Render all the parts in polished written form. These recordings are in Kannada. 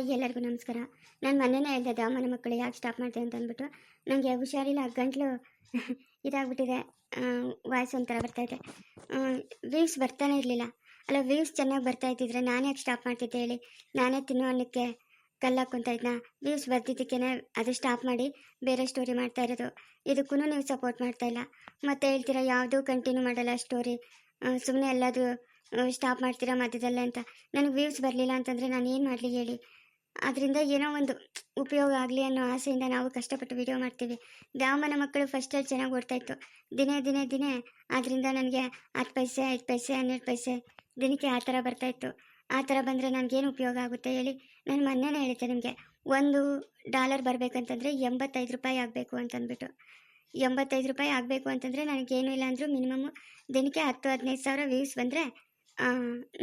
ಎಲ್ಲರಿಗೂ ನಮಸ್ಕಾರ. ನಾನು ಮೊನ್ನೆನೇ ಹೇಳಿದೆ ದ್ಯಾಮನ ಮಕ್ಕಳು ಯಾಕೆ ಸ್ಟಾಪ್ ಮಾಡ್ದೆ ಅಂತ ಅಂದ್ಬಿಟ್ಟು. ನನಗೆ ಹುಷಾರಿಲ್ಲ, ಗಂಟ್ಲು ಇದಾಗ್ಬಿಟ್ಟಿದೆ. ವಾಯ್ಸ್ ಒಂಥರ ಬರ್ತೈತೆ. ವ್ಯೂಸ್ ಬರ್ತಾನೆ ಇರಲಿಲ್ಲ. ಅಲ್ಲ, ವ್ಯೂಸ್ ಚೆನ್ನಾಗಿ ಬರ್ತಾ ಇದ್ದಿದ್ರೆ ನಾನು ಯಾಕೆ ಸ್ಟಾಪ್ ಮಾಡ್ತಿದ್ದೆ ಹೇಳಿ? ನಾನೇ ತಿನ್ನೋ ಅನ್ನಕ್ಕೆ ಕಲ್ಲು ಹಾಕ್ಕೊತಾ ಇದ್ನ. ವ್ಯೂಸ್ ಬರ್ತಿದ್ದಕ್ಕೇ ಅದು ಸ್ಟಾಪ್ ಮಾಡಿ ಬೇರೆ ಸ್ಟೋರಿ ಮಾಡ್ತಾ ಇರೋದು. ಇದಕ್ಕೂ ನೀವು ಸಪೋರ್ಟ್ ಮಾಡ್ತಾ ಇಲ್ಲ. ಮತ್ತೆ ಹೇಳ್ತೀರಾ ಯಾವುದೂ ಕಂಟಿನ್ಯೂ ಮಾಡಲ್ಲ ಸ್ಟೋರಿ, ಸುಮ್ಮನೆ ಎಲ್ಲಾದರೂ ಸ್ಟಾಪ್ ಮಾಡ್ತೀರಾ ಮಧ್ಯದಲ್ಲೇ ಅಂತ. ನನಗೆ ವ್ಯೂಸ್ ಬರಲಿಲ್ಲ ಅಂತಂದರೆ ನಾನು ಏನು ಮಾಡಲಿ ಹೇಳಿ? ಅದರಿಂದ ಏನೋ ಒಂದು ಉಪಯೋಗ ಆಗಲಿ ಅನ್ನೋ ಆಸೆಯಿಂದ ನಾವು ಕಷ್ಟಪಟ್ಟು ವಿಡಿಯೋ ಮಾಡ್ತೀವಿ. ದ್ಯಾಮನ ಮಕ್ಕಳು ಫಸ್ಟಲ್ಲಿ ಚೆನ್ನಾಗಿ ಓಡ್ತಾಯಿತ್ತು. ದಿನೇ ದಿನೇ ದಿನೇ ಅದರಿಂದ ನನಗೆ 10 ಪೈಸೆ 5 ಪೈಸೆ 12 ಪೈಸೆ ದಿನಕ್ಕೆ ಆ ಥರ ಬರ್ತಾಯಿತ್ತು. ಆ ಥರ ಬಂದರೆ ನನಗೇನು ಉಪಯೋಗ ಆಗುತ್ತೆ ಹೇಳಿ? ನಾನು ಮೊನ್ನೆನೇ ಹೇಳಿದ್ದೆ ನಿಮಗೆ, $1 ಬರಬೇಕಂತಂದರೆ 85 ರೂಪಾಯಿ ಆಗಬೇಕು ಅಂತಂದ್ಬಿಟ್ಟು. 85 ರೂಪಾಯಿ ಆಗಬೇಕು ಅಂತಂದರೆ ನನಗೇನು ಇಲ್ಲ ಅಂದರೂ ಮಿನಿಮಮ್ ದಿನಕ್ಕೆ 10-15 ಸಾವಿರ ವ್ಯೂಸ್ ಬಂದರೆ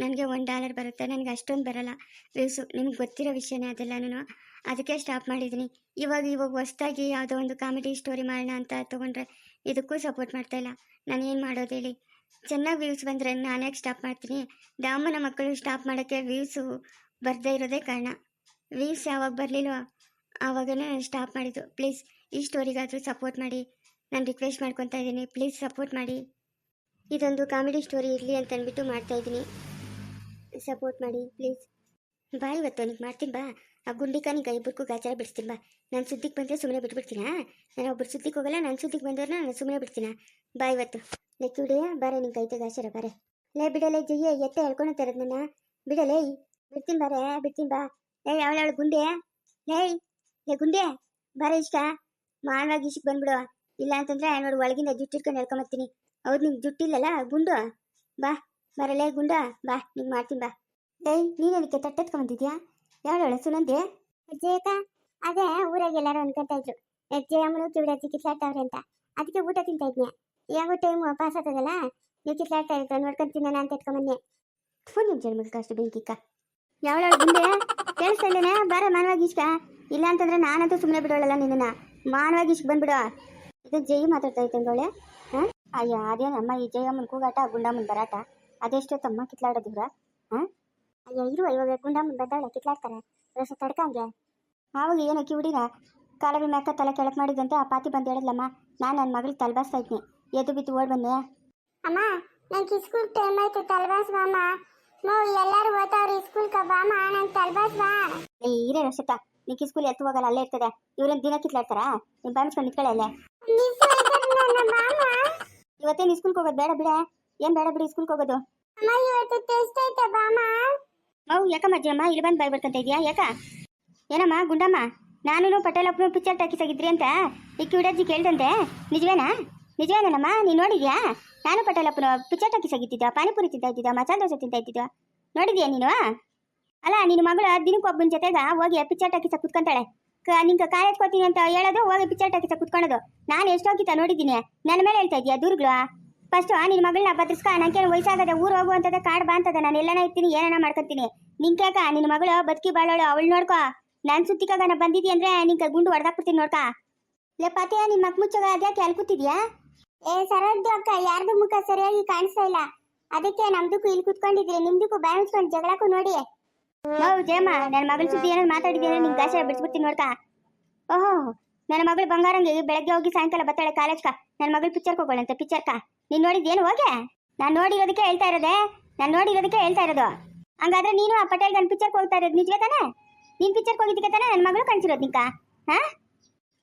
ನನಗೆ $1 ಬರುತ್ತೆ. ನನಗೆ ಅಷ್ಟೊಂದು ಬರೋಲ್ಲ ವ್ಯೂಸು, ನಿಮ್ಗೆ ಗೊತ್ತಿರೋ ವಿಷಯನೇ ಅದೆಲ್ಲನೂ. ಅದಕ್ಕೆ ಸ್ಟಾಪ್ ಮಾಡಿದ್ದೀನಿ. ಇವಾಗ ಹೊಸ್ದಾಗಿ ಯಾವುದೋ ಒಂದು ಕಾಮಿಡಿ ಸ್ಟೋರಿ ಮಾಡೋಣ ಅಂತ ತೊಗೊಂಡ್ರೆ ಇದಕ್ಕೂ ಸಪೋರ್ಟ್ ಮಾಡ್ತಾಯಿಲ್ಲ. ನಾನು ಏನು ಮಾಡೋದು ಹೇಳಿ? ಚೆನ್ನಾಗಿ ವ್ಯೂಸ್ ಬಂದರೆ ನಾನು ಯಾಕೆ ಸ್ಟಾಪ್ ಮಾಡ್ತೀನಿ? ದ್ಯಾಮನ ಮಕ್ಕಳು ಸ್ಟಾಪ್ ಮಾಡೋಕ್ಕೆ ವ್ಯೂಸು ಬರದೇ ಇರೋದೇ ಕಾರಣ. ವ್ಯೂಸ್ ಯಾವಾಗ ಬರಲಿಲ್ಲೋ ಆವಾಗನೇ ನಾನು ಸ್ಟಾಪ್ ಮಾಡಿದ್ದು. ಪ್ಲೀಸ್ ಈ ಸ್ಟೋರಿಗಾದರೂ ಸಪೋರ್ಟ್ ಮಾಡಿ, ನಾನು ರಿಕ್ವೆಸ್ಟ್ ಮಾಡ್ಕೊತಾ ಇದ್ದೀನಿ. ಪ್ಲೀಸ್ ಸಪೋರ್ಟ್ ಮಾಡಿ. ಇದೊಂದು ಕಾಮಿಡಿ ಸ್ಟೋರಿ ಇರಲಿ ಅಂತ ಅಂದ್ಬಿಟ್ಟು ಮಾಡ್ತಾಯಿದ್ದೀನಿ. ಸಪೋರ್ಟ್ ಮಾಡಿ ಪ್ಲೀಸ್. ಬಾ, ಇವತ್ತು ಅವನಿಗೆ ಮಾಡ್ತೀನಿ ಬಾ. ಆ ಗುಂಡಿಕಾನಿಗೆ ಇಬ್ಬರಿಗೂ ಗಾಚಾರ ಬಿಡಿಸ್ತೀನಿ ಬಾ. ನಾನು ಸುದ್ದಿಗೆ ಬಂದರೆ ಸುಮ್ಮನೆ ಬಿಟ್ಬಿಡ್ತೀನಾ? ನಾನು ಒಬ್ಬರು ಸುದ್ದಿಗೆ ಹೋಗಲ್ಲ, ನಾನು ಸುದ್ದಿಗೆ ಬಂದವ್ರನ್ನ ನಾನು ಸುಮ್ಮನೆ ಬಿಡ್ತೀನ? ಬಾ ಇವತ್ತು. ಲೆಕ್ಕಿಡಿಯ ಬಾರೆ, ನಿಂಗೆ ಕೈತೆ ಗಾಚಾರ ಬಾರೆ. ಲೇ ಬಿಡಲೇ ಜಯ್ಯ, ಎತ್ತೆ ಹೇಳ್ಕೊಳ್ತಾ ಇರೋದು ನನ್ನ ಬಿಡಲೇ. ಬಿಡ್ತೀನಿ ಬಾರೆ, ಬಿಡ್ತೀನಿ ಬಾ. ಅವಳು ಗುಂಡೆ. ಲೇ ಗುಂಡೆ ಬಾರೆ, ಇಷ್ಟ ಮಾನವಾಗಿ ಇಷ್ಟಕ್ಕೆ ಬಂದ್ಬಿಡು. ಇಲ್ಲ ಅಂತಂದರೆ ನೋಡಿ ಒಳಗಿಂದ ಜುಟ್ಟಿಟ್ಕೊಂಡು ಹೇಳ್ಕೊಂಬತ್ತೀನಿ. ಹೌದು, ನಿಂಗೆ ಜುಟ್ಟಿಲ್ಲಲ್ಲ ಗುಂಡು? ಬಾ ಬರಲೇ ಗುಂಡ, ಬಾ ನಿಂಗೆ ಮಾಡ್ತೀನಿ ಬಾ. ನೀನು ಅದಕ್ಕೆ ತಟ್ಟೆತ್ಕೊಂಬಂದಿದ್ಯಾ? ಯಾವಳ ಸುನಂದೆ? ಅಜ್ಜಯ್ಯಕ್ಕ, ಅದೇ ಊರಾಗ ಎಲ್ಲರೂ ಅನ್ಕೊಂತ ಇದ್ರು ಅಜ್ಜಯ್ಯಮ್ಮನು ಕಿವಿಡಜ್ಜಿ ಕಿತ್ಲಾಡ್ತಾವ್ರೆ ಅಂತ. ಅದಕ್ಕೆ ಊಟ ತಿಂತಾ ಇದ್ನಿ. ಯಾವ ಟೈಮ್ ಪಾಸ್ ಆಗ್ತದಲ್ಲ, ನೀವು ಕಿತ್ಲಾಡ್ತಾ ಇರ್ತಾವೆ ನೋಡ್ಕೊಂಡು ನಾನು ಅಂತ ಎತ್ಕೊಂಬಂದೆ. ಫೋನ್ ನಿಮ್ಮ ಜನ್ಮಕ್ಕೆ ಅಷ್ಟು ಬೆಂಕಿಕ್ಕ. ಯಾವಳ ಗುಂಡೆ ಕೇಳಿಸ್ತಾ ಇಲ್ಲೇನೆ? ಬಾರ ಮಾನವಾಗಿ ಇಷ್ಟ. ಇಲ್ಲ ಅಂತಂದ್ರೆ ನಾನಂತೂ ಸುಮ್ಮನೆ ಬಿಡೋಳಲ್ಲ ನಿನ್ನ. ಮಾನವಾಗಿ ಇಷ್ಟ ಬಂದ್ಬಿಡು. ಇದು ಜೈ ಮಾತಾಡ್ತಾ ಇತ್ತಂದೋಳೆ. ಹಾಂ ಅಯ್ಯ, ಅದೇನಮ್ಮ ಈ ಜಯಮ್ಮನ ಕೂಗಾಟ, ಗುಂಡಮ್ಮನ ಬರಾಟ, ಅದೆಷ್ಟೊತ್ತಮ್ಮ ಕಿತ್ಲಾಡೋದಿವ್ರ? ಹಾಂ ಅಯ್ಯ ಇರುವ, ಇವಾಗ ಗುಂಡಮ್ಮನ ಬಂದಾಳೆ ಕಿತ್ಲಾಡ್ತಾರೆ ರಸ ತಡ್ಕಂಗೆ. ಆವಾಗ ಏನೋ ಕಿವಿಡಿನ ಕಾಲವಿ ಮ್ಯಾಕ ತಲೆ ಕೆಳಕ್ಕೆ ಮಾಡಿದಂತೆ ಆ ಪಾತಿ ಬಂದು ಹೇಳಿದ್ಲಮ್ಮ. ನಾನು ನನ್ನ ಮಗಳಿಗೆ ತಲೆಬಾಸ್ತಾ ಇದ್ನಿ, ಎದ್ದು ಬಿದ್ದು ಓಡ್ ಬಂದೆ. ಅಮ್ಮ ನಂಗೆ ಸ್ಕೂಲ್ ಟೈಮ್ ಆಯ್ತು, ತಲೆಬಾಸ್ ಬಾಮ. ಎಲ್ಲರೂ ಓದ್ತಾವ್ರಿ ಸ್ಕೂಲ್ಕ ಬಾಮ, ನಂಗೆ ತಲೆಬಾಸ್ ಬಾ. ಇರೇ ರಸತ್ತ, ನೀನು ಸ್ಕೂಲ್ ಎತ್ತು ಹೋಗಲ್ಲ, ಅಲ್ಲೇ ಇರ್ತದೆ. ಇವ್ರೇನು ದಿನ ಕಿತ್ಲಾಡ್ತಾರಾ? ನೀನು ಬಾಮಿಸ್ಕೊಂಡು ನಿಂತ್ಕೊಳ್ಳೆ ಅಲ್ಲೇ. ಇವತ್ತೇ ನೀ ಸ್ಕೂಲ್ಗೆ ಹೋಗೋದು ಬೇಡ ಬಿಡ. ಏನು ಬೇಡ ಬಿಡಿ ಸ್ಕೂಲ್ಗೆ ಹೋಗೋದು. ಮೌ ಯಾಕಮ್ಮ ಅಜ್ಜಿಯಮ್ಮ ಇಲ್ಲಿ ಬಂದು ಬಾಯ್ ಬರ್ಕೊಂತ ಇದೆಯಾ? ಯಾಕ ಏನಮ್ಮ ಗುಂಡಮ್ಮ? ನಾನು ಪಟೇಲಪ್ಪನ ಪಿಕ್ಚರ್ ಟಾಕಿಸಾಗಿದ್ರಿ ಅಂತ ಈ ಕಿವಿಡಜ್ಜಿ ಕೇಳ್ದಂತೆ. ನಿಜವೇನಮ್ಮ? ನೀನು ನೋಡಿದ್ಯಾ? ನಾನು ಪಟೇಲಪ್ಪನ ಪಿಕ್ಚರ್ ಟಾಕಿಸಾಗಿದ್ದಿದ್ದ, ಪಾನಿಪುರಿ ತಿಂತಾ ಇದ್ದಿದ್ದ, ಮಸಾಲೆ ದೋಸೆ ತಿಂತಾ ಇದ್ದಿದ್ದ. ನೋಡಿದ್ಯಾ ನೀನು? ಅಲ್ಲ, ನಿನ್ನ ಮಗಳು ದಿನಕ್ಕೆ ಒಬ್ಬನ ಜೊತೆಗ ಹೋಗಿ ಪಿಕ್ಚರ್ ಟಾಕಿಸ ಕುತ್ಕೊಂತಾಳೆ. ನಿಂಗೆ ಕಾರ್ ಎತ್ಕೋತೀನಿ ಅಂತ ಹೇಳೋದು, ಹೋಗಿ ಪಿಕ್ಚರ್ ಟಾಕಿಸ ಕುತ್ಕೊಳ್ಳೋದು. ನಾನು ಎಷ್ಟೋಗಿತ್ತ ನೋಡಿದ್ದೀನಿ. ನನ್ನ ಮೇಲೆ ಹೇಳ್ತಾ ಇದೆಯಾ ದೂರುಗಳು? ಫಸ್ಟು ನಿನ್ನ ಮಗಳನ್ನ ಬದ್ರಿಸ್ಕ. ನನಗೆ ವಯಸ್ಸಾಗದೆ ಊರು ಹೋಗು ಅಂತದ, ಕಾಡು ಬಾ ಅಂತದ. ನಾನು ಎಲ್ಲನ ಇರ್ತೀನಿ, ಏನಾನ ಮಾಡ್ಕೊತೀನಿ. ನಿಂಕ್ಯಾಕ ನಿನ್ನ ಮಗಳು ಬದುಕಿ ಬಾಳೋಳು, ಅವಳು ನೋಡ್ಕೊ. ನಾನು ಸುತ್ತಿಕಾಗ ನಾ ಬಂದಿದ್ದಿ ಅಂದರೆ ನಿಂಗೆ ಗುಂಡು ಹೊಡೆದಾಕ್ಬಿಡ್ತೀನಿ ನೋಡ್ಕ. ಲೇ ಪಾತಿಯ, ನಿನ್ನ ಮಕ್ ಮುಚ್ಚೋಗ ಅದ್ಯಾಕೆ ಅಲ್ಲಿ ಕೂತಿದ್ಯಾ? ಸರೋದ್ದು ಅಕ್ಕ, ಯಾರ್ದು ಮುಖ ಸರಿಯಾಗಿ ಕಾಣಿಸ್ತಾ ಇಲ್ಲ, ಅದಕ್ಕೆ ನಮ್ದಕ್ಕೂ ಇಲ್ಲಿ ಕುತ್ಕೊಂಡಿದ್ರಿ, ನಿಮ್ದಕ್ಕೂ ಬ್ಯಾಲೆನ್ಸ್ಕೊಂಡು ಜಗಳಕ್ಕೂ ನೋಡಿ. ಜಯಮ್ಮ, ನನ್ನ ಮಗಳ ಸುದ್ದಿ ಏನಾದ್ರು ಮಾತಾಡಿದ್ರೆ ನಿಂಗೆ ಗಾಚಾರ ಬಿಡಿಸ್ಬಿಡ್ತೀನಿ ನೋಡ್ಕ. ಓಹೋ, ನನ್ನ ಮಗಳು ಬಂಗಾರಂಗೆ ಬೆಳಗ್ಗೆ ಹೋಗಿ ಸಾಯಂಕಾಲ ಬರ್ತಾಳೆ ಕಾಲೇಜ್ಕ. ನನ್ನ ಮಗಳು ಪಿಕ್ಚರ್ಗೆ ಹೋಗೋಳಂತೆ. ಪಿಕ್ಚರ್ಕ ನೀನು ನೋಡಿದ್ದೇನು? ಹೋಗೆ, ನಾನು ನೋಡಿರೋದಕ್ಕೆ ಹೇಳ್ತಾ ಇರೋದು. ಹಂಗಾದ್ರೆ ನೀನು ಆ ಪಟೇಲ್ ಗನ್ ಪಿಕ್ಚರ್ಗೆ ಹೋಗ್ತಾ ಇರೋದು ನಿಜವೇ ತಾನೆ? ನೀನು ಪಿಕ್ಚರ್ಗೆ ಹೋಗಿದ್ದಕ್ಕೆ ತಾನೆ ನನ್ನ ಮಗಳು ಕಾಣಿಸಿರೋದು ನಿಂಕ? ಹಾಂ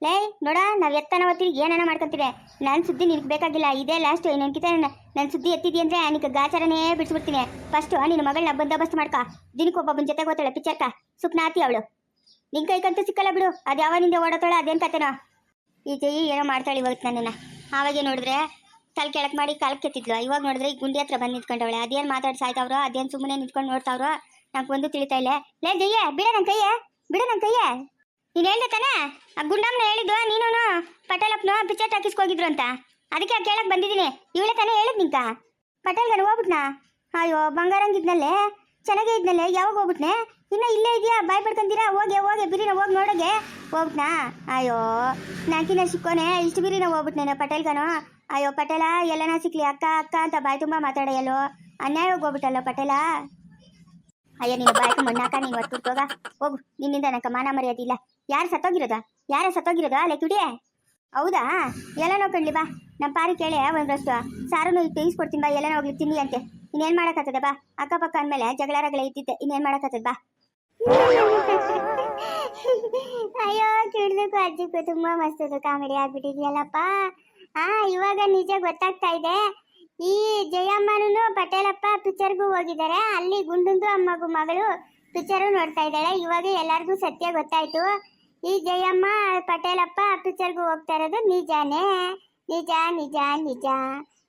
ಲೇ ನೋಡ, ನಾವು ಎತ್ತನ ಹೊತ್ತಿಗೆ ಏನಾನ ಮಾಡ್ಕೊತೀವಿ. ನನ್ನ ಸುದ್ದಿ ನಿನಗೆ ಬೇಕಾಗಿಲ್ಲ, ಇದೇ ಲಾಸ್ಟ್. ಇನ್ನೊಂದ್ಕಿತ ನನ್ನ ಸುದ್ದಿ ಎತ್ತಿದ್ದಿ ಅಂದರೆ ನಿನಗೆ ಗಾಚಾರನೇ ಬಿಡಿಸ್ಬಿಡ್ತೀನಿ. ಫಸ್ಟು ನಿನ್ನ ಮಗಳನ್ನ ಬಂದೋಬಸ್ತ್ ಮಾಡ್ಕೊ. ದಿನಕ್ಕೊಬ್ಬೊಬ್ಬನ ಜೊತೆಗೆ ಹೋಗ್ತಾಳೆ ಪಿಕ್ಚರ್ಕ. ಸುಪ್ನಾತಿ ಅವಳು. ನಿನ್ನ ಕೈಗಂತೂ ಸಿಕ್ಕಲ್ಲ ಬಿಡು. ಅದು ಯಾವನಿಂದ ಓಡೋತಾಳೆ ಅದೇನು ಕತೆನೋ. ಈ ಜೈ ಏನೋ ಮಾಡ್ತಾಳೆ ಇವತ್ತು ನನ್ನನ್ನು. ಆವಾಗೇ ನೋಡಿದ್ರೆ ತಲೆ ಕೆಳಕ್ಕೆ ಮಾಡಿ ಕಾಲಕ್ಕೆ ಕೆತ್ತಿದ್ಲು. ಇವಾಗ ನೋಡಿದ್ರೆ ಈ ಗುಂಡಿ ಹತ್ರ ಬಂದು ನಿಂತ್ಕೊಂಡವಳೆ. ಅದೇನು ಮಾತಾಡಿ ಸಾಯ್ತಾವ್ರೋ, ಅದೇನು ಸುಮ್ಮನೆ ನಿಂತ್ಕೊಂಡು ನೋಡ್ತಾವ್ರೋ, ನಂಗೆ ಒಂದು ತಿಳಿತಾ ಇಲ್ಲ. ಲೇ ಜಯ್ಯ, ಬಿಡ ನನ್ನ ಕೈಯೇ. ನೀನು ಹೇಳ್ದೆ ತಾನೆ ಆ ಗುಂಡಮ್ಮನ ಹೇಳಿದ್ದು ನೀನು ಪಟೇಲಪ್ಪನ ಪಿಕ್ಚರ್ ಟಾಕಿಸ್ಕೋಗಿದ್ರು ಅಂತ. ಅದಕ್ಕೆ ಕೇಳಕ್ಕೆ ಬಂದಿದ್ದೀನಿ. ಇವಳೆ ತಾನೇ ಹೇಳಿದ್ ನಿಂಕ? ಪಟೇಲ್ಗನ ಹೋಗ್ಬಿಟ್ನಾ? ಅಯ್ಯೋ, ಬಂಗಾರಂಗಿದ್ನಲ್ಲೇ, ಚೆನ್ನಾಗೇ ಇದ್ನಲ್ಲೇ, ಯಾವಾಗ ಹೋಗ್ಬಿಟ್ನೆ? ಇನ್ನು ಇಲ್ಲೇ ಇದೆಯಾ? ಬಾಯ್ ಪಡ್ಕೊಂತೀರಾ? ಹೋಗಿ ಬಿರಿನ ಹೋಗಿ ನೋಡೋಗೆ ಹೋಗ್ಬಿಟ್ನಾ? ಅಯ್ಯೋ, ನಾಕಿನ ಸಿಕ್ಕೋನೆ ಇಷ್ಟು ಬಿರಿನ ಹೋಗ್ಬಿಟ್ನೇನೆ ಪಟೇಲ್ಗನು. ಅಯ್ಯೋ ಪಟೇಲ, ಎಲ್ಲನ ಸಿಕ್ಲಿ ಅಕ್ಕ ಅಂತ ಬಾಯ್ ತುಂಬ ಮಾತಾಡೋ. ಎಲ್ಲೋ ಅನ್ಯಾಯವಾಗಿ ಹೋಗ್ಬಿಟ್ಟಲ್ಲೋ ಪಟೇಲ. ಅಯ್ಯ ನೀನು ಬಾಯಕ ಮಣ್ಣಾಕ ನೀನು ಹೊತ್ತುಟ್ಟೋಗ ಹೋಗು. ನಿನ್ನಿಂದ ನನಗೆ ಮಾನ ಮರ್ಯಾದಿಲ್ಲ. ಯಾರು ಸತ್ತೋಗಿರೋದ ಅಲ್ಲೇ ತುಡಿಯೇ? ಹೌದಾ? ಎಲ್ಲ ನೋಡ್ಕೊಂಡ್ಲಿ ಬಾ. ನಮ್ಮ ಪಾರಿ ಕೇಳಿ ಒಂದಷ್ಟು ಸಾರನ್ನು ಇಟ್ಟು ಈಸ್ಕೊಡ್ತೀನಿ ಬಾ. ಎಲ್ಲ ಹೋಗ್ಲಿ ತಿನ್ನಿ ಅಂತೆ. ಇನ್ನೇನು ಮಾಡೋಕ್ಕತ್ತದ ಬಾ. ಅಕ್ಕಪಕ್ಕ ಅಂದಮೇಲೆ ಜಗಳ ಇದ್ದಿದ್ದೆ. ಇನ್ನೇನು ಮಾಡೋಕ್ಕತ್ತದ ಬಾ. ಅಯ್ಯೋ ಕಿಡ್ದಕ್ಕೂ ಅಜ್ಜಿಗೂ ತುಂಬಾ ಮಸ್ತದು ಕಾಮಿಡಿ ಆಗ್ಬಿಟ್ಟಿದ್ಯಲ್ಲಪ್ಪ. ಇವಾಗ ನಿಜ ಗೊತ್ತಾಗ್ತಾ ಇದೆ. ಈ ಜಯಮ್ಮನೂ ಪಟೇಲಪ್ಪ ಪಿಕ್ಚರ್ಗೂ ಹೋಗಿದ್ದಾರೆ. ಅಲ್ಲಿ ಗುಂಡುಂದು ಅಮ್ಮಗೂ ಮಗಳು ಪಿಕ್ಚರು ನೋಡ್ತಾ ಇದ್ದಾಳೆ. ಇವಾಗ ಎಲ್ಲರಿಗೂ ಸತ್ಯ ಗೊತ್ತಾಯ್ತು. ಈ ಜಯಮ್ಮ ಪಟೇಲಪ್ಪ ಪಿಕ್ಚರ್ಗೂ ಹೋಗ್ತಾ ಇರೋದು ನಿಜಾನೇ. ನಿಜ ನಿಜ ನಿಜ.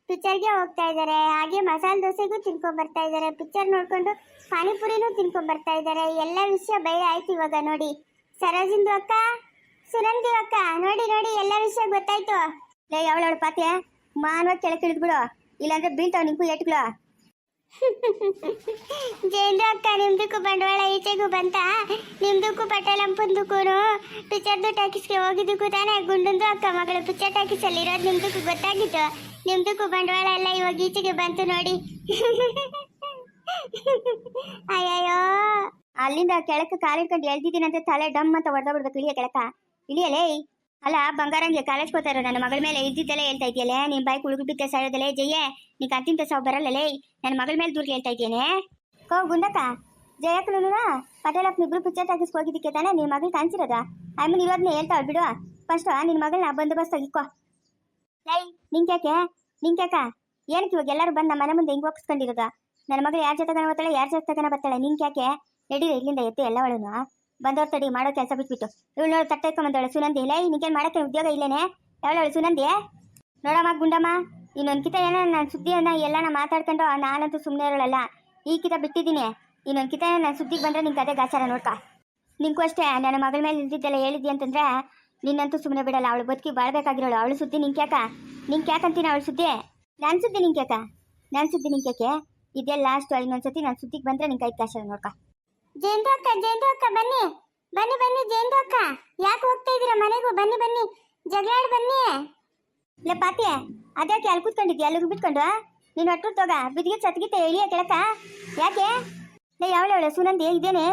ಪಿಕ್ಚರ್ಗೆ ಹೋಗ್ತಾ ಇದ್ದಾರೆ, ಹಾಗೆ ಮಸಾಲೆ ದೋಸೆಗೂ ತಿನ್ಕೊಂಡ್ ಬರ್ತಾ ಇದ್ದಾರೆ, ಪಿಕ್ಚರ್ ನೋಡ್ಕೊಂಡು ಪಾನಿಪುರಿನೂ ತಿನ್ಕೊಂಡ್ ಬರ್ತಾ ಇದ್ದಾರೆ. ಎಲ್ಲ ವಿಷಯ ಬಯಲು ಆಯ್ತು ಇವಾಗ ನೋಡಿ. ಸರೋಜಿಂದು ಅಕ್ಕ, ಸುನಂದಿ ಅಕ್ಕ, ನೋಡಿ ನೋಡಿ ಎಲ್ಲ ವಿಷಯ ಗೊತ್ತಾಯ್ತು. ಲೇ ಅವಳವಳು ಪಾತೆ ಮಾನವಾಗಿ ಕೆಳಗೆ ಇಳಿದ್ಬಿಡು, ಇಲ್ಲಾಂದ್ರೆ ಬೀಳ್ತಾವ ನಿಂಕು ಏಟ್ಗಳು. ಜೇಂದ್ರ ಅಕ್ಕ, ನಿಮ್ದಕ್ಕೂ ಬಂಡವಾಳ ಈಚೆಗೂ ಬಂತ? ನಿಮ್ದಕ್ಕೂ ಪಟೇಲಂಪಂದಕ್ಕೂ ಪಿಕ್ಚರ್ದು ಟಾಕೀಸ್ಗೆ ಹೋಗಿದ್ದಕ್ಕೂ ತಾನೇ ಗುಂಡಂದು ಅಕ್ಕ ಮಗಳು ಪಿಕ್ಚರ್ ಟಾಕೀಸಲ್ಲಿ ಇರೋದು ನಿಮ್ದಕ್ಕೂ ಗೊತ್ತಾಗಿತ್ತು. ನಿಮ್ದಕ್ಕೂ ಬಂಡವಾಳ ಎಲ್ಲ ಇವಾಗ ಈಚೆಗೆ ಬಂತು ನೋಡಿ. ಅಯ್ಯಯ್ಯೋ, ಅಲ್ಲಿಂದ ಕೆಳಕ್ಕೆ ಕಾಲಿಡ್ಕೊಂಡು ಎಳ್ದಿದ್ದೀನಂತೆ ತಲೆ ಡಮ್ ಅಂತ ಹೊಡೆದೋಗ್ಬಿಡ್ಬೇಕು. ಇಳಿಯ ಕೆಳಕ ಇಳಿಯಲೇ. ಅಲ್ಲ ಬಂಗಾರಂಗೆ ಕಾಲೇಜ್ ಹೋಗ್ತಾ ಇರೋ ನನ್ನ ಮಗಳ ಮೇಲೆ ಇದ್ದಿದ್ದೆಲ್ಲ ಹೇಳ್ತಾ ಇದೆಯಲ್ಲೇ. ನಿಮ್ಮ ಬಾಯಿ ಕುಳುಗುಬಿಟ್ಟೆ ಸಾಯೋದಲ್ಲೇ ಜಯ್ಯೇ. ನೀ ಕಂತಿಂತ ಸಾವು ಬರಲ್ಲಲೇ. ನನ್ನ ಮಗಳ ಮೇಲೆ ದೂರ ಹೇಳ್ತಾ ಇದ್ದೇನೆ. ಗುಂಡಕ್ಕ, ಜಯಕ್ಕೂ ಪಟೇಲಪ್ಪನ ಇಬ್ರು ಪಿಕ್ಚರ್ ಟಾಕೀಸ್ಗೆ ಹೋಗಿದ್ದಕ್ಕೆ ತಾನೇ ನಿನ್ನ ಮಗಳು ಕಾಣಿಸಿರೋದ. ಆಮೇಲೆ ಇರೋದನ್ನೇ ಹೇಳ್ತಾವಳು ಬಿಡು. ಫಸ್ಟ್ ನಿನ್ನ ಮಗಳನ್ನ ಬಂದೋಬಸ್ತ್ ಆಗಿಕ್ಕೋ. ಲೈ ನಿಂಕ್ಯಾಕ ಏನಕ್ಕೆ ಇವಾಗ ಎಲ್ಲರೂ ಬಂದು ನಮ್ಮ ಮನೆ ಮುಂದೆ ಹಿಂಗೆ ಹೋಗಿಸ್ಕೊಂಡಿರೋದ? ನನ್ನ ಮಗಳು ಯಾರ ಜೊತೆಗನ ಬರ್ತಾಳೆ, ಯಾರ ಜೊತೆಗನ ಬರ್ತಾಳೆ? ನಿಂಕ್ಯಾಕೆ? ನಡೀರಿ ಇಲ್ಲಿಂದ ಎತ್ತು ಎಲ್ಲ ಒಳನು ಬಂದವ್ರ ತಡಿ ಮಾಡೋ ಕೆಲಸ ಬಿಟ್ಬಿಟ್ಟು. ಇವಳು ನೋಡಿ ತಟ್ಟೆ ಇಟ್ಕೊಂಬಂದವಳೆ ಸುನಂದಿ. ಲೈ ನಿಂಗೇನು ಮಾಡೋಕ್ಕೆ ಉದ್ಯೋಗ ಇಲ್ಲೇನೆ? ಯಾವಳವಳು ಸುನಂದಿ? ನೋಡಮ್ಮ ಗುಂಡಮ್ಮ, ಇನ್ನೊಂದ್ಕಿತ ಏನೋ ನನ್ನ ಸುದ್ದಿಯನ್ನ ಎಲ್ಲನ ಮಾತಾಡ್ಕೊಂಡು ನಾನಂತೂ ಸುಮ್ಮನೆ ಇರೋಳಲ್ಲ. ಈ ಕಿತ ಬಿಟ್ಟಿದ್ದೀನಿ. ಇನ್ನೊಂದ್ಕಿತ ನನ್ನ ಸುದ್ದಿಗೆ ಬಂದರೆ ನಿಂಗೆ ಅದೇ ಗಾಚಾರ ನೋಡ್ಕ. ನಿಂಗೂ ಅಷ್ಟೇ ನನ್ನ ಮಗಳ ಮೇಲೆ ಇಲ್ದಿದ್ದೆಲ್ಲ ಹೇಳಿದ್ದಿ ಅಂತಂದ್ರೆ ನಿನ್ನಂತೂ ಸುಮ್ಮನೆ ಬಿಡಲ್ಲ. ಅವಳು ಬದುಕಿ ಬಾಳ್ಬೇಕಾಗಿರೋಳು. ಅವಳು ಸುದ್ದಿ ನಿಂಕ್ಯಾಕಂತೀನಿ ಅವಳು ಸುದ್ದಿ. ನನ್ನ ಸುದ್ದಿ ನಿಂಕ್ಯಾಕೆ? ಇದೇ ಲಾಸ್ಟ್. ಇನ್ನೊಂದ್ಸತಿ ನನ್ನ ಸುದ್ದಿಗೆ ಬಂದರೆ ನಿಂಗೆ ಐದು ಗಾಚಾರ ನೋಡ್ಕ. ಜೇಂದ್ರ ಅಕ್ಕ ಬನ್ನಿ ಬನ್ನಿ ಬನ್ನಿ. ಜೇಂದ್ರ ಅಕ್ಕ, ಯಾಕೆ ಹೋಗ್ತಾ ಇದ್ದೀರಾ ಮನೆಗೂ? ಬನ್ನಿ ಬನ್ನಿ, ಜಗಳಾಡ್ ಬನ್ನಿ. ಇಲ್ಲ ಪಾತಿ, ಅದ್ಯಾಕೆ ಅಲ್ಲಿ ಕೂತ್ಕೊಂಡಿದ್ಯಾ? ಅಲ್ಲಿಗೆ ಬಿಟ್ಕೊಂಡು ನೀನು ಒಟ್ಟು ತೋಗ ಬಿದ್ದಿಗೆ ಸತ್ಗಿತ್ತೆ ಎಳಿಯ ಕೆಳಕ. ಯಾಕೆ? ಲೇ ಯಾವಳವಳೆ ಸುನಂದಿ, ಇದೇನೆ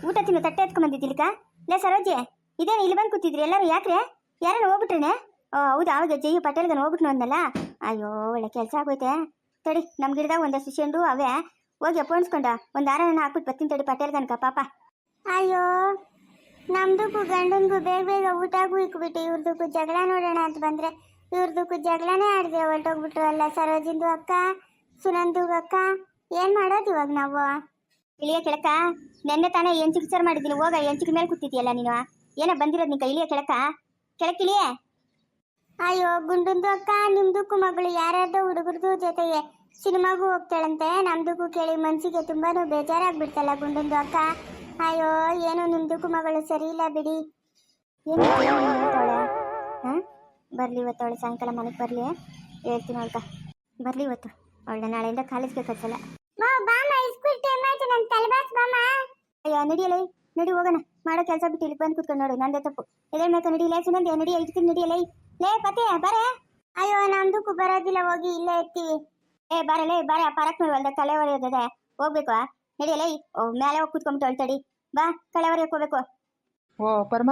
ಊಟ ತಿನ್ನು ತಟ್ಟೆ ಎತ್ಕೊಂಬಂದಿದ್ದಿಲ್ಕ? ಲೇ ಸರೋಜಿ, ಇದೇನೆ ಇಲ್ಲಿ ಬಂದು ಕೂತಿದ್ರಿ ಎಲ್ಲರೂ? ಯಾಕ್ರೆ? ಯಾರನ್ನ ಹೋಗ್ಬಿಟ್ರೇನೆ? ಓ ಹೌದಾ, ಅವಾಗ ಜೈ ಪಟೇಲ್ಗನ ಹೋಗ್ಬಿಟ್ನು ಅಂದಲ್ಲ. ಅಯ್ಯೋ ಒಳ್ಳೆ ಕೆಲಸ ಆಗೋಯ್ತೆ. ತಡಿ, ನಮ್ಮ ಗಿಡದಾಗ ಒಂದಷ್ಟು ಶೆಂಡು ಅವೇ ಹೋಗಿ ಅಪ್ಪಣಿಸ್ಕೊಂಡ ಒಂದು ಆರನ ಹಾಕ್ಬಿಟ್ಟು ಬರ್ತೀನಿ ತಡಿ ಪಟೇಲ್ಗನಕ ಪಾಪ. ಅಯ್ಯೋ, ನಮ್ದಕ್ಕೂ ಗಂಡನ್ಗೂ ಬೇಗ ಬೇಗ ಊಟಗೂ ಇಕ್ಬಿಟ್ಟು ಇವ್ರದಕ್ಕೂ ಜಗಳ ನೋಡೋಣ ಅಂತ ಬಂದ್ರೆ ಇವ್ರದಕ್ಕೂ ಜಗಳನೇ ಆಡ್ದೆ ಹೊರಟೋಗ್ಬಿಟ್ರು ಅಲ್ಲ. ಸರೋಜಿಂದು ಅಕ್ಕ, ಸುನಂದು ಅಕ್ಕ, ಏನ್ ಮಾಡೋದು ಇವಾಗ ನಾವು? ಇಳಿಯ ಕೆಳಕ. ನೆನ್ನೆ ತಾನೇ ಎಂಚಿಗೆ ಸರ್ ಮಾಡಿದ್ದೀನಿ. ಹೋಗ, ಎಂಚಿಗೆ ಮೇಲೆ ಕೂತಿದ್ಯಲ್ಲ ನೀನು. ಏನೋ ಬಂದಿರೋದು ನಿಂಕ? ಇಳಿಯ ಕೆಳಕಿಳಿಯೇ. ಅಯ್ಯೋ ಗುಂಡಂದು ಅಕ್ಕ, ನಿಮ್ದಕ್ಕೂ ಮಗಳು ಯಾರ್ಯಾರ್ದೋ ಹುಡುಗರದು ಜೊತೆಗೆ ಸಿನಿಮಾಗೂ ಹೋಗ್ತಾಳಂತೆ. ನಮ್ದಕ್ಕೂ ಕೇಳಿ ಮನ್ಸಿಗೆ ತುಂಬಾನು ಬೇಜಾರಾಗ್ಬಿಡ್ತಲ್ಲ ಗುಂಡಂದು ಅಕ್ಕ. ಅಯ್ಯೋ ಏನು ನಿಮ್ದಕ್ಕೂ ಮಗಳು ಸರಿ ಇಲ್ಲ ಬಿಡಿ. ಏನು ಹೇಳ್ತಾವಳೆ? ಹಾಂ ಬರಲಿ ಇವತ್ತು ಅವಳು ಸಾಯಂಕಾಲ ಮನೆಗೆ ಬರಲಿ ಹೇಳ್ತೀನಿ ಅವಳ್ಕ. ಬರಲಿ ಇವತ್ತು ಅವಳ ನಾಳೆಯಿಂದ ಕಾಲೇಜ್ಗೆ ಕಳ್ಸಲ್ಲ. ಅಯ್ಯ ನಡಿಯಲೇ, ನಡಿ ಹೋಗೋಣ. ಮಾಡೋ ಕೆಲಸ ಬಿಟ್ಟು ಇಲ್ಲಿ ಬಂದು ಕೂತ್ಕೊಂಡು ನೋಡು. ನಂದೇ ತಪ್ಪು. ಎದೆ ಮೇಕ ನಡಿಯಲೇ ಸುನಂದಿ, ನಡಿಯ ಇಡ್ತೀನಿ ನಡಿಯಲೇ. ಲೇ ಪತೆ ಬರೇ. ಅಯ್ಯೋ ನಮ್ದಕ್ಕೂ ಬರೋದಿಲ್ಲ, ಹೋಗಿ ಇಲ್ಲೇ ಇರ್ತೀವಿ. ಬಾರಲೇ ಬಾರ, ಪರಕ್ ನೋಡುವಲ್ದ ಕಳೆ ಹೊರೆಯೋದದೆ ಹೋಗ್ಬೇಕು. ನಡಿಯಲೇ. ಓ ಮೇಲೆ ಹೋಗಿ ಕೂತ್ಕೊಂಬಿಟ್ಟು ಅಳ್ತಡಿ. ಬಾ ಕಳೆ ಹೊರೆಯಕ್ಕೆ ಹೋಗ್ಬೇಕು. ಓ ಪರಮ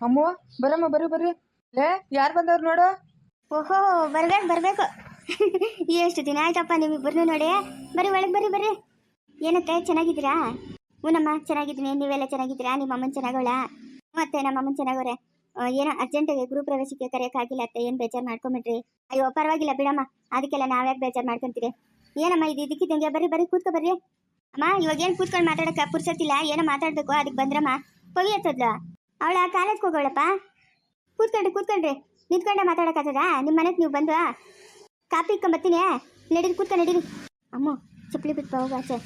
ಅಮ್ಮ, ಬರಮ್ಮ ಬರ್ರಿ. ಲೇ ಯಾರು ಬಂದವ್ರು ನೋಡು. ಓಹೋ ಬರ್ಬೇಕು. ಎಷ್ಟು ದಿನ ಆಯ್ತಪ್ಪ ನಿಮ್ಮಿಬ್ಬರನ್ನು ನೋಡಿ. ಬರ್ರಿ ಒಳಗೆ ಬರ್ರಿ. ಏನತ್ತೆ ಚೆನ್ನಾಗಿದ್ದೀರಾ? ಹೂನಮ್ಮ ಚೆನ್ನಾಗಿದ್ದೀನಿ. ನೀವೆಲ್ಲ ಚೆನ್ನಾಗಿದ್ದೀರಾ? ನಿಮ್ಮ ಅಮ್ಮನ ಚೆನ್ನಾಗವಳ? ಮತ್ತೆ ನಮ್ಮ ಅಮ್ಮನ ಚೆನ್ನಾಗವ್ರೆ. ಏನೋ ಅರ್ಜೆಂಟಿಗೆ ಗೃಹ ಪ್ರವೇಶಕ್ಕೆ ಕರೆಯೋಕ್ಕಾಗಿಲ್ಲ ಅತ್ತೆ, ಏನು ಬೇಜಾರು ಮಾಡ್ಕೊಂಬಿಡ್ರಿ. ಅಯ್ಯೋ ಪರವಾಗಿಲ್ಲ ಬಿಡಮ್ಮ, ಅದಕ್ಕೆಲ್ಲ ನಾವ್ಯಾಕೆ ಬೇಜಾರು ಮಾಡ್ಕೊಂತೀರಿ? ಏನಮ್ಮ ಇದು ಇದಕ್ಕಿದ್ದಂಗೆ ಬರ್ರಿ ಕೂತ್ಕೊ ಬರ್ರಿ. ಅಮ್ಮ ಇವಾಗ ಏನು ಕೂತ್ಕೊಂಡು ಮಾತಾಡೋಕೆ ಪುರ್ಸತ್ತಿಲ್ಲ. ಏನೋ ಮಾತಾಡಬೇಕು, ಅದಕ್ಕೆ ಬಂದ್ರಮ್ಮ. ಪವಿ ಎತ್ತದ್ಲು ಅವಳ ಕಾಲೇಜ್ಗೆ ಹೋಗೋಳಪ್ಪ. ಕೂತ್ಕೊಳ್ರಿ. ನಿಂತ್ಕೊಂಡೆ ಮಾತಾಡೋಕ್ಕಾಗ್ತದ? ನಿಮ್ಮ ಮನೆಗೆ ನೀವು ಬಂದು ಕಾಪಿ ಇಕ್ಕೊಂಬತ್ತೀನಿ. ನಡೀರಿ. ಅಮ್ಮ ಚಪ್ಪಲಿ ಬಿಟ್ಟು ಹೋಗ ಆಚೆ.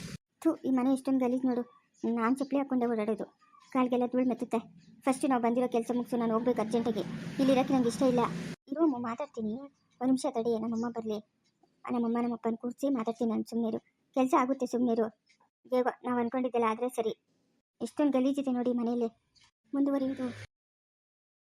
ಈ ಮನೆ ಇಷ್ಟೊಂದು ಗಲೀಜು ನೋಡು. ನಾನು ಚಪ್ಪಲಿ ಹಾಕ್ಕೊಂಡೆ ಓಡಾಡೋದು, ಕಾಲಿಗೆಲ್ಲ ಧೂಳು ಮೆತ್ತುತ್ತೆ. ಫಸ್ಟ್ ನಾವು ಬಂದಿರೋ ಕೆಲಸ ಮುಗಿಸು, ನಾನು ಹೋಗ್ಬೇಕು ಅರ್ಜೆಂಟಾಗಿ. ಇಲ್ಲಿರೋಕ್ಕೆ ನಂಗೆ ಇಷ್ಟ ಇಲ್ಲ. ಇರೋ ಮಾತಾಡ್ತೀನಿ, ಒಂದು ನಿಮಿಷ ತಡಿ. ನಮ್ಮಮ್ಮ ಬರಲಿ. ನಮ್ಮಪ್ಪನ ಕೂರಿಸಿ ಮಾತಾಡ್ತೀನಿ. ನಾನು ಸುಮ್ಮನಿರು, ಕೆಲಸ ಆಗುತ್ತೆ, ಸುಮ್ಮನಿರು. ಬೇಗ ನಾವು ಅಂದ್ಕೊಂಡಿದ್ದೆಲ್ಲ ಆದರೆ ಸರಿ. ಎಷ್ಟೊಂದು ಗಲೀಜಿದೆ ನೋಡಿ ಮನೆಯಲ್ಲಿ. ಮುಂದುವರಿಯುವುದು